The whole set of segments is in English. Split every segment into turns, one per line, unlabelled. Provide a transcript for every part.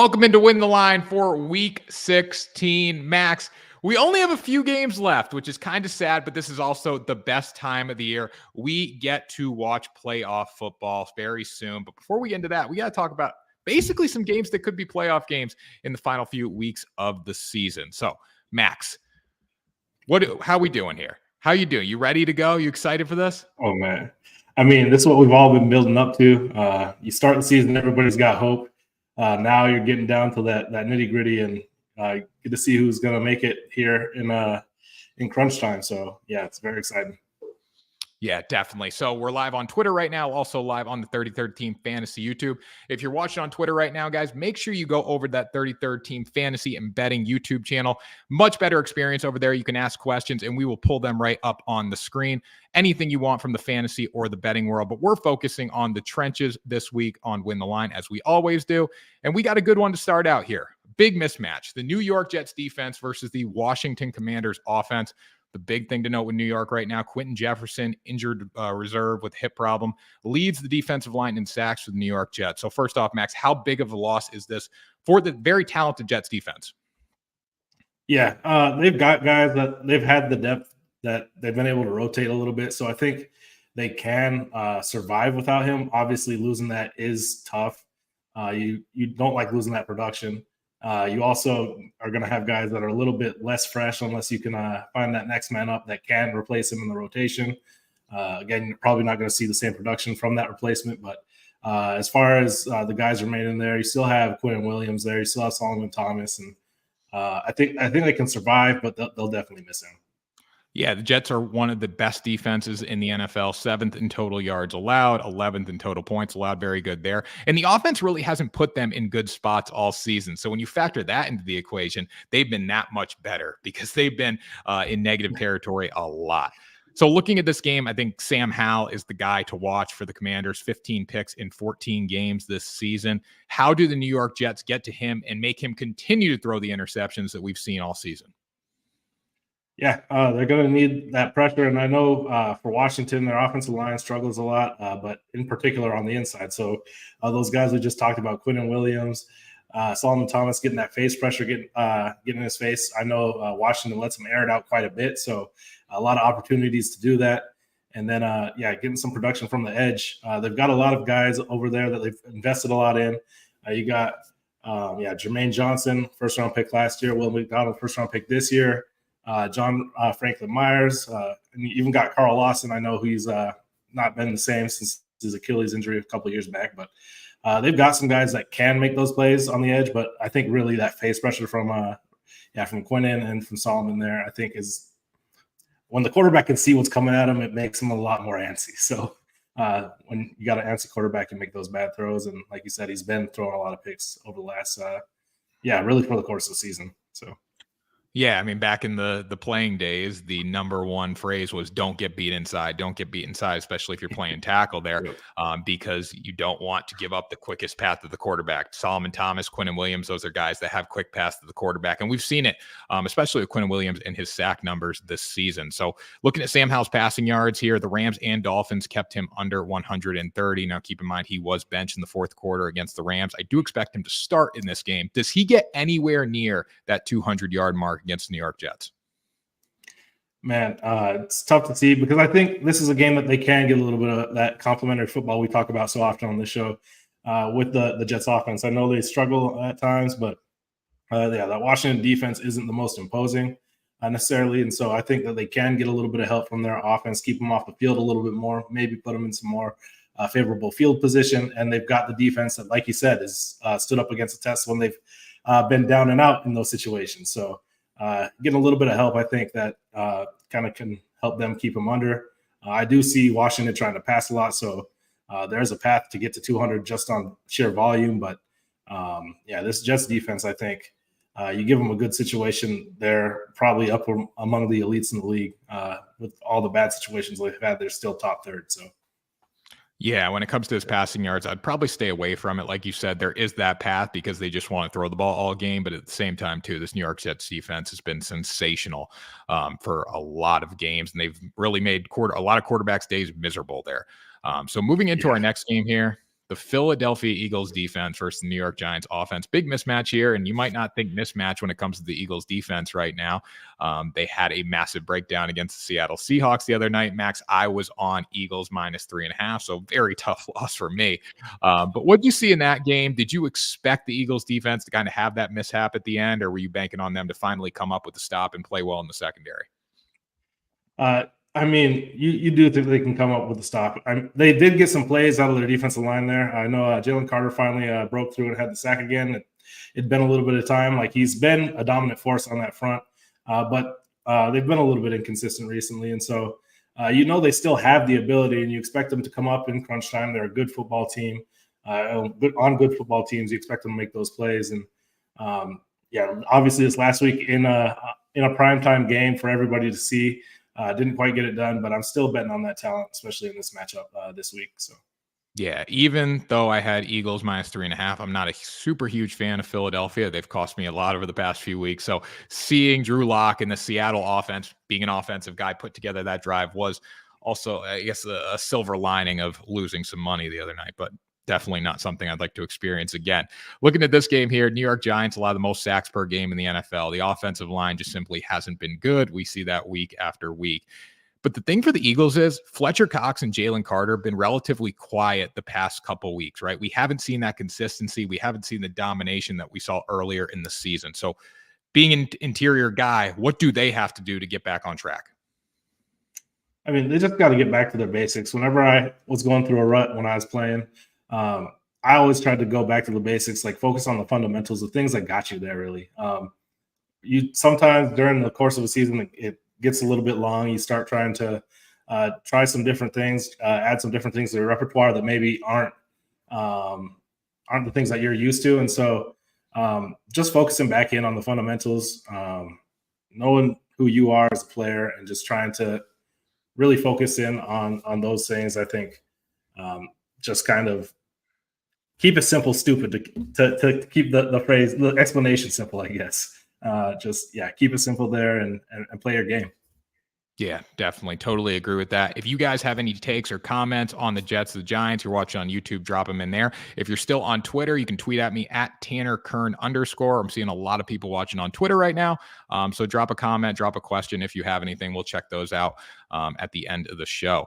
Welcome into Win the Line for Week 16. Max, we only have a few games left, which is kind of sad, but this is also the best time of the year. We get to watch playoff football very soon. But before we get into that, we got to talk about basically some games that could be playoff games in the final few weeks of the season. So, Max, how we doing here? How you doing? You ready to go? You excited for this?
Oh, man. I mean, this is what we've all been building up to. You start the season, everybody's got hope. Now you're getting down to that nitty gritty, and get to see who's going to make it here in crunch time. So yeah, it's very exciting.
Yeah, definitely. So we're live on Twitter right now, also live on the 33rd Team Fantasy YouTube. If you're watching on Twitter right now, guys, make sure you go over to that 33rd Team Fantasy and Betting YouTube channel. Much better experience over there. You can ask questions, and we will pull them right up on the screen. Anything you want from the fantasy or the betting world, but we're focusing on the trenches this week on Win the Line, as we always do. And we got a good one to start out here. Big mismatch. The New York Jets defense versus the Washington Commanders offense. The big thing to note with New York right now, Quentin Jefferson, injured reserve with hip problem, leads the defensive line in sacks for the New York Jets. So first off, Max, how big of a loss is this for the very talented Jets defense?
Yeah, they've got guys that they've had the depth that they've been able to rotate a little bit. So I think they can survive without him. Obviously, losing that is tough. You don't like losing that production. You also are going to have guys that are a little bit less fresh unless you can find that next man up that can replace him in the rotation. Again, you're probably not going to see the same production from that replacement. But as far as the guys remaining there, you still have Quentin Williams there. You still have Solomon Thomas. And I think they can survive, but they'll definitely miss him.
Yeah, the Jets are one of the best defenses in the NFL, 7th in total yards allowed, 11th in total points allowed. Very good there. And the offense really hasn't put them in good spots all season. So when you factor that into the equation, they've been that much better because they've been in negative territory a lot. So looking at this game, I think Sam Howell is the guy to watch for the Commanders. 15 picks in 14 games this season. How do the New York Jets get to him and make him continue to throw the interceptions that we've seen all season?
Yeah, they're going to need that pressure. And I know for Washington, their offensive line struggles a lot, but in particular on the inside. So those guys we just talked about, Quentin Williams, Solomon Thomas, getting that face pressure, getting in his face. I know Washington lets him air it out quite a bit. So a lot of opportunities to do that. And then, getting some production from the edge. They've got a lot of guys over there that they've invested a lot in. You got, Jermaine Johnson, first-round pick last year. Will McDonald, first-round pick this year. John Franklin Myers, and you even got Carl Lawson. I know he's not been the same since his Achilles injury a couple of years back, but they've got some guys that can make those plays on the edge. But I think really that face pressure from Quentin and from Solomon there, I think is when the quarterback can see what's coming at him, it makes him a lot more antsy. So when you got an antsy quarterback and make those bad throws, and like you said, he's been throwing a lot of picks over the last, really for the course of the season. So.
Yeah, I mean, back in the playing days, the number one phrase was "Don't get beat inside." Don't get beat inside, especially if you're playing tackle there, because you don't want to give up the quickest path to the quarterback. Solomon Thomas, Quentin Williams, those are guys that have quick paths to the quarterback, and we've seen it, especially with Quentin Williams and his sack numbers this season. So, looking at Sam Howell's passing yards here, the Rams and Dolphins kept him under 130. Now, keep in mind he was benched in the fourth quarter against the Rams. I do expect him to start in this game. Does he get anywhere near that 200-yard mark against the New York Jets?
Man, it's tough to see because I think this is a game that they can get a little bit of that complementary football we talk about so often on this show with the Jets offense. I know they struggle at times, but that Washington defense isn't the most imposing necessarily. And so I think that they can get a little bit of help from their offense, keep them off the field a little bit more, maybe put them in some more favorable field position. And they've got the defense that, like you said, is stood up against the test when they've been down and out in those situations. So getting a little bit of help, I think that kind of can help them keep them under. I do see Washington trying to pass a lot, so there's a path to get to 200 just on sheer volume. But this Jets defense, I think you give them a good situation, they're probably up among the elites in the league. With all the bad situations they've had, they're still top third. So.
Yeah, when it comes to his passing yards, I'd probably stay away from it. Like you said, there is that path because they just want to throw the ball all game. But at the same time, too, this New York Jets defense has been sensational for a lot of games. And they've really made a lot of quarterbacks' days miserable there. So moving into our next game here, the Philadelphia Eagles defense versus the New York Giants offense. Big mismatch here, and you might not think mismatch when it comes to the Eagles defense right now. They had a massive breakdown against the Seattle Seahawks the other night. Max, I was on Eagles -3.5, so very tough loss for me. But what did you see in that game? Did you expect the Eagles defense to kind of have that mishap at the end, or were you banking on them to finally come up with the stop and play well in the secondary?
I mean, you do think they can come up with a stop. They did get some plays out of their defensive line there. I know Jalen Carter finally broke through and had the sack again. It'd been a little bit of time. Like, he's been a dominant force on that front, but they've been a little bit inconsistent recently. And so, they still have the ability, and you expect them to come up in crunch time. They're a good football team. On good football teams, you expect them to make those plays. And obviously this last week in a primetime game for everybody to see, didn't quite get it done, but I'm still betting on that talent, especially in this matchup this week. So,
yeah, even though I had Eagles -3.5, I'm not a super huge fan of Philadelphia. They've cost me a lot over the past few weeks. So seeing Drew Lock and the Seattle offense, being an offensive guy, put together that drive was also, I guess, a silver lining of losing some money the other night, but definitely not something I'd like to experience again. Looking at this game here, New York Giants allow the most sacks per game in the NFL. The offensive line just simply hasn't been good. We see that week after week. But the thing for the Eagles is Fletcher Cox and Jalen Carter have been relatively quiet the past couple weeks, right? We haven't seen that consistency. We haven't seen the domination that we saw earlier in the season. So being an interior guy, what do they have to do to get back on track?
I mean, they just got to get back to their basics. Whenever I was going through a rut when I was playing, I always tried to go back to the basics, like focus on the fundamentals, the things that got you there, really. You sometimes during the course of a season, it gets a little bit long. You start trying to try some different things, add some different things to your repertoire that maybe aren't the things that you're used to. And so just focusing back in on the fundamentals, knowing who you are as a player, and just trying to really focus in on those things. I think just kind of keep it simple, stupid, to keep the phrase, the explanation simple, I guess. Keep it simple there and play your game.
Yeah, definitely. Totally agree with that. If you guys have any takes or comments on the Jets, the Giants, you're watching on YouTube, drop them in there. If you're still on Twitter, you can tweet at me at TannerKern_. I'm seeing a lot of people watching on Twitter right now. So drop a comment, drop a question. If you have anything, we'll check those out at the end of the show.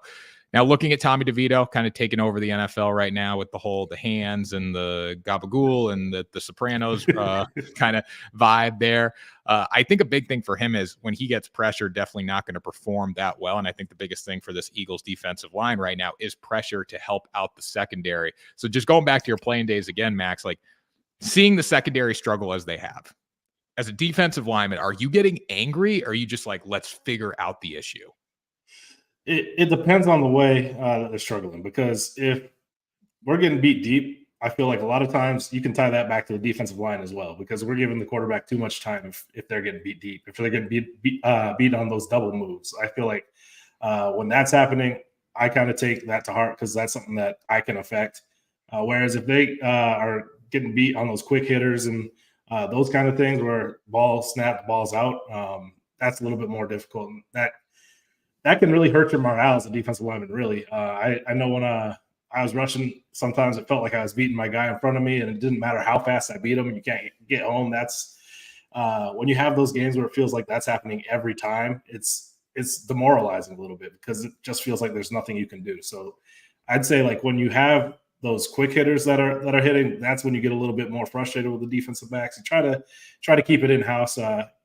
Now, looking at Tommy DeVito kind of taking over the NFL right now with the hands and the gabagool and the Sopranos kind of vibe there. I think a big thing for him is when he gets pressure, definitely not going to perform that well. And I think the biggest thing for this Eagles defensive line right now is pressure to help out the secondary. So just going back to your playing days again, Max, like seeing the secondary struggle as they have. As a defensive lineman, are you getting angry, or are you just like, let's figure out the issue?
It depends on the way that they're struggling, because if we're getting beat deep, I feel like a lot of times you can tie that back to the defensive line as well, because we're giving the quarterback too much time if they're getting beat deep, if they're getting beat on those double moves. I feel like when that's happening, I kind of take that to heart, because that's something that I can affect. Whereas if they are getting beat on those quick hitters and those kind of things where ball snap, balls out, that's a little bit more difficult. And that can really hurt your morale as a defensive lineman, really. I know when I was rushing, sometimes it felt like I was beating my guy in front of me, and it didn't matter how fast I beat him, and you can't get home. That's when you have those games where it feels like that's happening every time, it's demoralizing a little bit, because it just feels like there's nothing you can do. So I'd say, like, when you have those quick hitters that are hitting, that's when you get a little bit more frustrated with the defensive backs. You try to keep it in-house,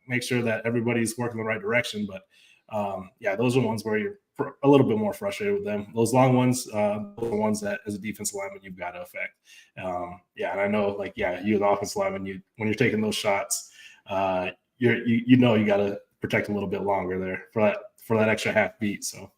make sure that everybody's working the right direction. But those are ones where you're a little bit more frustrated with them. Those long ones, those are the ones that as a defensive lineman you've got to affect. And I know, like, you as an offensive lineman, when you're taking those shots, you got to protect a little bit longer there for that extra half beat. So.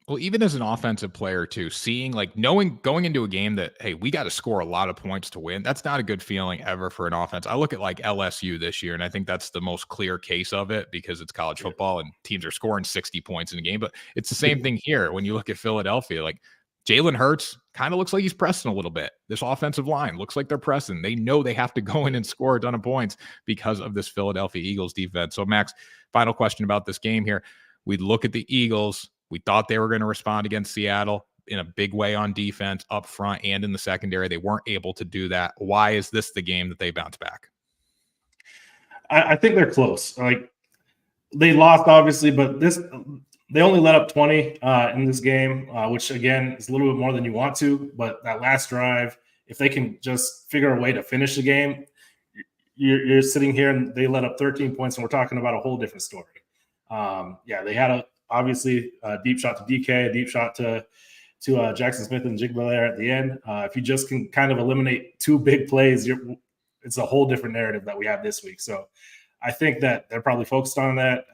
Well, even as an offensive player too, seeing, like, knowing going into a game that, hey, we got to score a lot of points to win, that's not a good feeling ever for an offense. I look at like LSU this year, and I think that's the most clear case of it, because it's college football and teams are scoring 60 points in a game. But it's the same thing here. When you look at Philadelphia, like, Jalen Hurts kind of looks like he's pressing a little bit. This offensive line looks like they're pressing. They know they have to go in and score a ton of points because of this Philadelphia Eagles defense. So, Max, final question about this game here. We look at the Eagles. We thought they were going to respond against Seattle. in a big way on defense up front and in the secondary. They weren't able to do that. Why is this the game that they bounce back?
I think they're close. Like, they lost obviously, but they only let up 20 in this game, which again is a little bit more than you want to. But that last drive, if they can just figure a way to finish the game, you're sitting here and they let up 13 points, and we're talking about a whole different story. They had obviously a deep shot to DK, a deep shot to Jackson Smith and Jigba there at the end. If you just can kind of eliminate two big plays, it's a whole different narrative that we have this week. So I think that they're probably focused on that.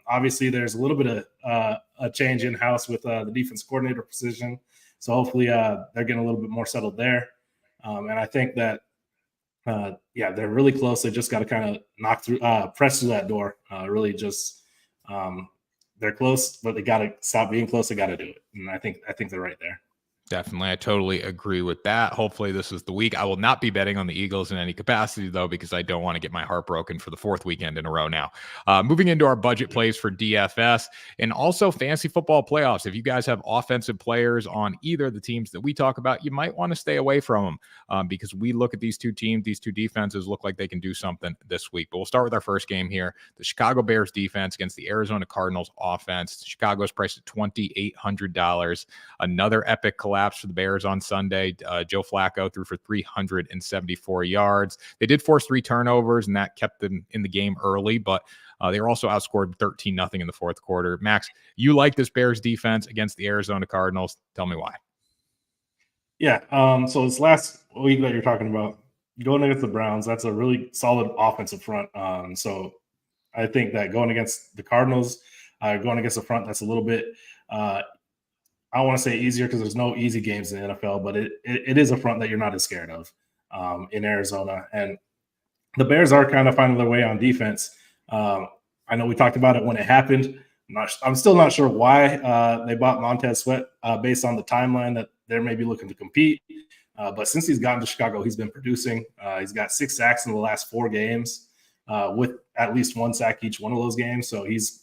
Obviously, there's a little bit of a change in-house with the defense coordinator position. So hopefully they're getting a little bit more settled there. And I think that, they're really close. They just got to kind of press through that door. Really just they're close, but they got to stop being close. They got to do it. And I think they're right there.
Definitely. I totally agree with that. Hopefully this is the week. I will not be betting on the Eagles in any capacity, though, because I don't want to get my heart broken for the fourth weekend in a row now. Moving into our budget plays for DFS and also fantasy football playoffs. If you guys have offensive players on either of the teams that we talk about, you might want to stay away from them because we look at these two teams, these two defenses look like they can do something this week. But we'll start with our first game here. The Chicago Bears defense against the Arizona Cardinals offense. Chicago's priced at $2,800. Another epic collapse for the Bears on Sunday. Joe Flacco threw for 374 yards. They did force 3 turnovers, and that kept them in the game early, but they were also outscored 13-0 in the fourth quarter. Max, you like this Bears defense against the Arizona Cardinals. Tell me why.
Yeah. So this last week that you're talking about, going against the Browns, that's a really solid offensive front. So I think that going against the Cardinals, going against a front that's a little bit I don't want to say easier because there's no easy games in the NFL, but it is a front that you're not as scared of in Arizona. And the Bears are kind of finding their way on defense. I know we talked about it when it happened. I'm still not sure why they bought Montez Sweat based on the timeline that they're maybe looking to compete. But since he's gotten to Chicago, he's been producing. He's got 6 sacks in the last 4 games with at least 1 sack each one of those games. So he's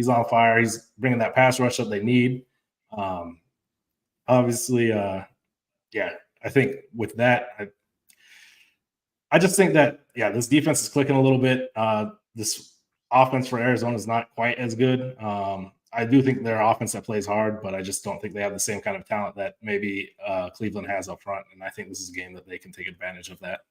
on fire. He's bringing that pass rush that they need. Obviously, I think with that, I just think that, this defense is clicking a little bit. This offense for Arizona is not quite as good. I do think they're an offense that plays hard, but I just don't think they have the same kind of talent that maybe Cleveland has up front. And I think this is a game that they can take advantage of that.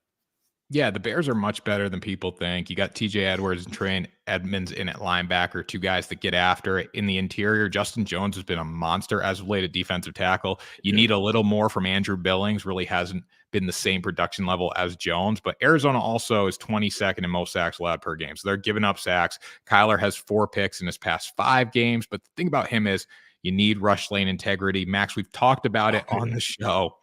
Yeah, the Bears are much better than people think. You got TJ Edwards and Trey Edmonds in at linebacker, 2 guys that get after it. In the interior, Justin Jones has been a monster as of late at defensive tackle. You need a little more from Andrew Billings, really hasn't been the same production level as Jones, but Arizona also is 22nd in most sacks allowed per game. So they're giving up sacks. Kyler has 4 picks in his past 5 games, but the thing about him is you need rush lane integrity. Max, we've talked about it on the show.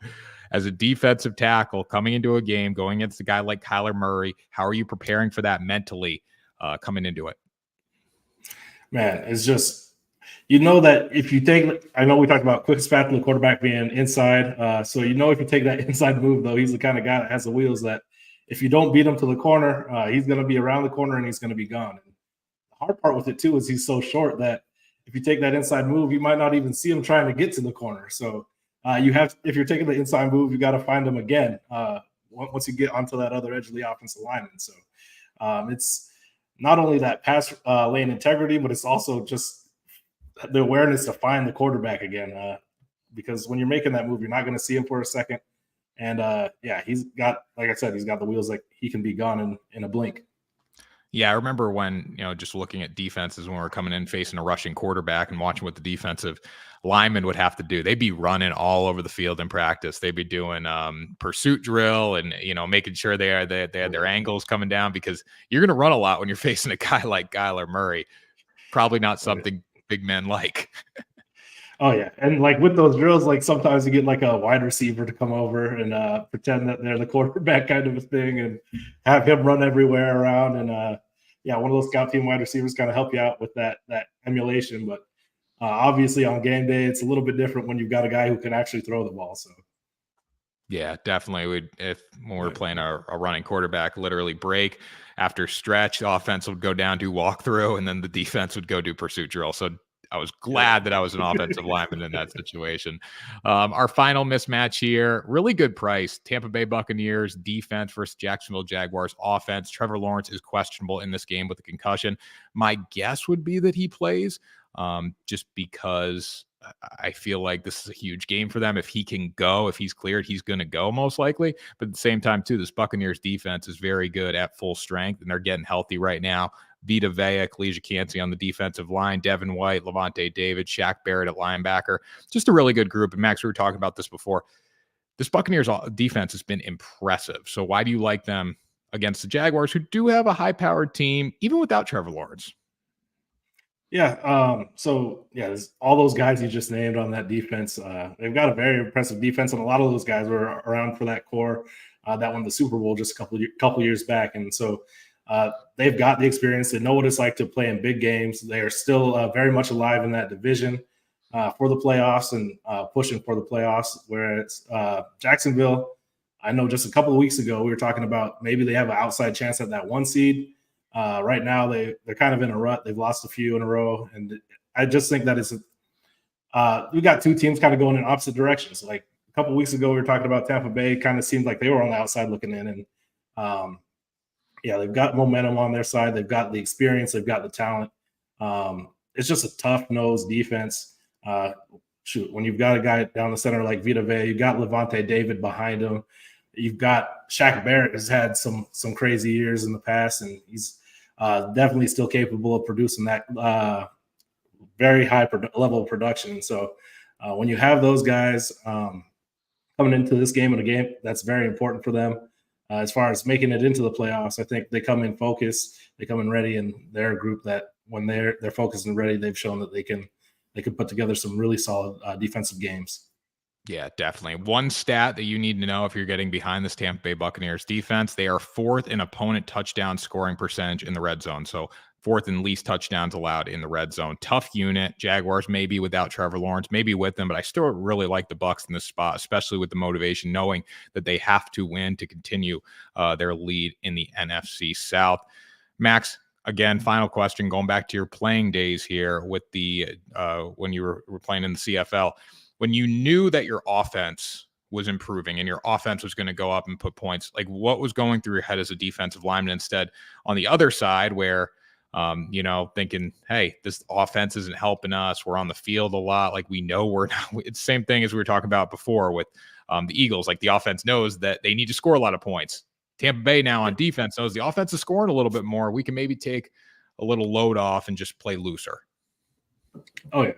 As a defensive tackle coming into a game, going against a guy like Kyler Murray, how are you preparing for that mentally coming into it?
Man, it's just, that if you take, I know we talked about quickest path to the quarterback being inside. So if you take that inside move, though, he's the kind of guy that has the wheels that if you don't beat him to the corner, he's going to be around the corner and he's going to be gone. And the hard part with it, too, is he's so short that if you take that inside move, you might not even see him trying to get to the corner. So if you're taking the inside move, you got to find them again once you get onto that other edge of the offensive lineman. So it's not only that pass lane integrity, but it's also just the awareness to find the quarterback again. Because when you're making that move, you're not going to see him for a second. And he's got, like I said, he's got the wheels like he can be gone in a blink.
Yeah, I remember when, just looking at defenses when we were coming in facing a rushing quarterback and watching what the defensive linemen would have to do. They'd be running all over the field in practice. They'd be doing pursuit drill and, making sure they had their angles coming down because you're going to run a lot when you're facing a guy like Kyler Murray. Probably not something big men like.
Oh, yeah. And like with those drills, like sometimes you get like a wide receiver to come over and pretend that they're the quarterback kind of a thing and have him run everywhere around. And one of those scout team wide receivers kind of help you out with that emulation. But obviously on game day, it's a little bit different when you've got a guy who can actually throw the ball. So.
Yeah, definitely. When we're playing a running quarterback, literally break after stretch, the offense would go down, do walkthrough, and then the defense would go do pursuit drill. So was glad that I was an offensive lineman in that situation. Our final mismatch here, really good price. Tampa Bay Buccaneers defense versus Jacksonville Jaguars offense. Trevor Lawrence is questionable in this game with a concussion. My guess would be that he plays, just because I feel like this is a huge game for them. If he can go, if he's cleared, he's going to go most likely. But at the same time, too, this Buccaneers defense is very good at full strength, and they're getting healthy right now. Vita Vea, Khalija Kancey on the defensive line, Devin White, Levante David, Shaq Barrett at linebacker. Just a really good group. And Max, we were talking about this before. This Buccaneers defense has been impressive. So why do you like them against the Jaguars, who do have a high-powered team, even without Trevor Lawrence?
Yeah. So yeah, all those guys you just named on that defense. They've got a very impressive defense, and a lot of those guys were around for that core that won the Super Bowl just a couple years back. And so they've got the experience. They know what it's like to play in big games. They are still very much alive in that division for the playoffs and pushing for the playoffs. Whereas Jacksonville, I know just a couple of weeks ago we were talking about maybe they have an outside chance at that 1 seed. Right now they're kind of in a rut. They've lost a few in a row, and I just think that we got two teams kind of going in opposite directions. Like a couple of weeks ago, we were talking about Tampa Bay. Kind of seemed like they were on the outside looking in, and yeah, they've got momentum on their side. They've got the experience. They've got the talent. It's just a tough-nosed defense. When you've got a guy down the center like Vita Vea, you've got Levante David behind him. You've got Shaq Barrett has had some crazy years in the past, and he's definitely still capable of producing that very high level of production. And so when you have those guys coming into this game, and a game that's very important for them as far as making it into the playoffs, I think they come in focused, they come in ready, and they're a group that when they're focused and ready, they've shown that they can put together some really solid defensive games.
Yeah, definitely. One stat that you need to know if you're getting behind this Tampa Bay Buccaneers defense, they are 4th in opponent touchdown scoring percentage in the red zone. So 4th in least touchdowns allowed in the red zone. Tough unit. Jaguars maybe without Trevor Lawrence, maybe with them, but I still really like the Bucs in this spot, especially with the motivation, knowing that they have to win to continue their lead in the NFC South. Max, again, final question, going back to your playing days here with the when you were playing in the CFL. When you knew that your offense was improving and your offense was going to go up and put points, like what was going through your head as a defensive lineman instead on the other side where, thinking, hey, this offense isn't helping us. We're on the field a lot. Like we know we're not, it's the same thing as we were talking about before with the Eagles. Like the offense knows that they need to score a lot of points. Tampa Bay now on defense knows the offense is scoring a little bit more. We can maybe take a little load off and just play looser.
Oh yeah,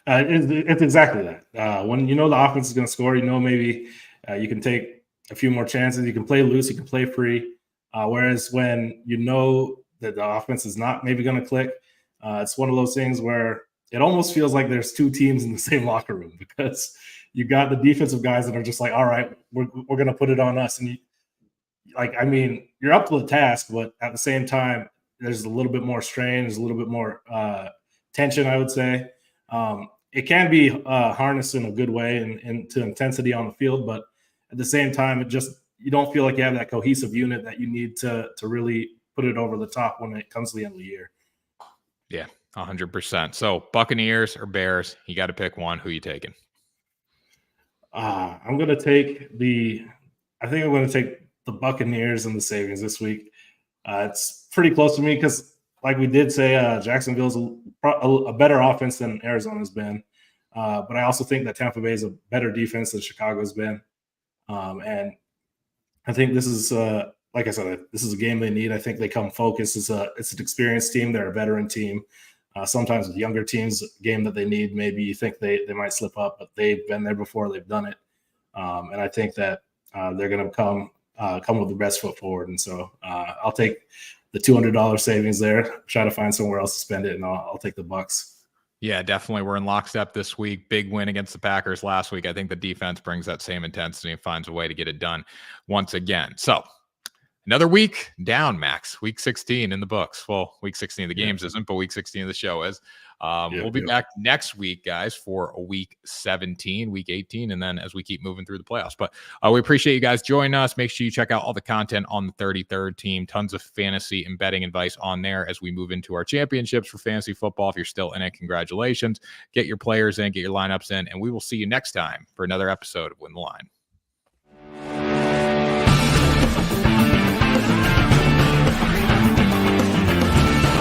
it's exactly that. When you know the offense is going to score, maybe you can take a few more chances. You can play loose. You can play free. Whereas when you know that the offense is not maybe going to click, it's one of those things where it almost feels like there's two teams in the same locker room because you got the defensive guys that are just like, all right, we're going to put it on us, and you're up to the task, but at the same time, there's a little bit more strain. There's a little bit more tension, I would say. It can be harnessed in a good way and to intensity on the field, but at the same time, you don't feel like you have that cohesive unit that you need to really put it over the top when it comes to the end of the year.
Yeah, 100%. So Buccaneers or Bears, you got to pick one. Who you taking?
I'm going to take the Buccaneers and the savings this week. It's pretty close to me because, like we did say, Jacksonville's a better offense than Arizona's been. But I also think that Tampa Bay is a better defense than Chicago's been. And I think this is, like I said, this is a game they need. I think they come focused. It's an experienced team. They're a veteran team. Sometimes with younger teams, a game that they need, maybe you think they might slip up, but they've been there before. They've done it. And I think that they're going to come with the best foot forward. And so I'll take the $200 savings there, try to find somewhere else to spend it, and I'll take the Bucs.
Yeah, definitely. We're in lockstep this week. Big win against the Packers last week. I think the defense brings that same intensity and finds a way to get it done once again. So another week down, Max. Week 16 in the books. Well, week 16 of the games isn't, but week 16 of the show is. We'll be back next week, guys, for a week 17, week 18, and then as we keep moving through the playoffs. But we appreciate you guys joining us. Make sure you check out all the content on the 33rd team. Tons of fantasy and betting advice on there as we move into our championships for fantasy football. If you're still in it, congratulations. Get your players in, get your lineups in, and we will see you next time for another episode of Win the Line.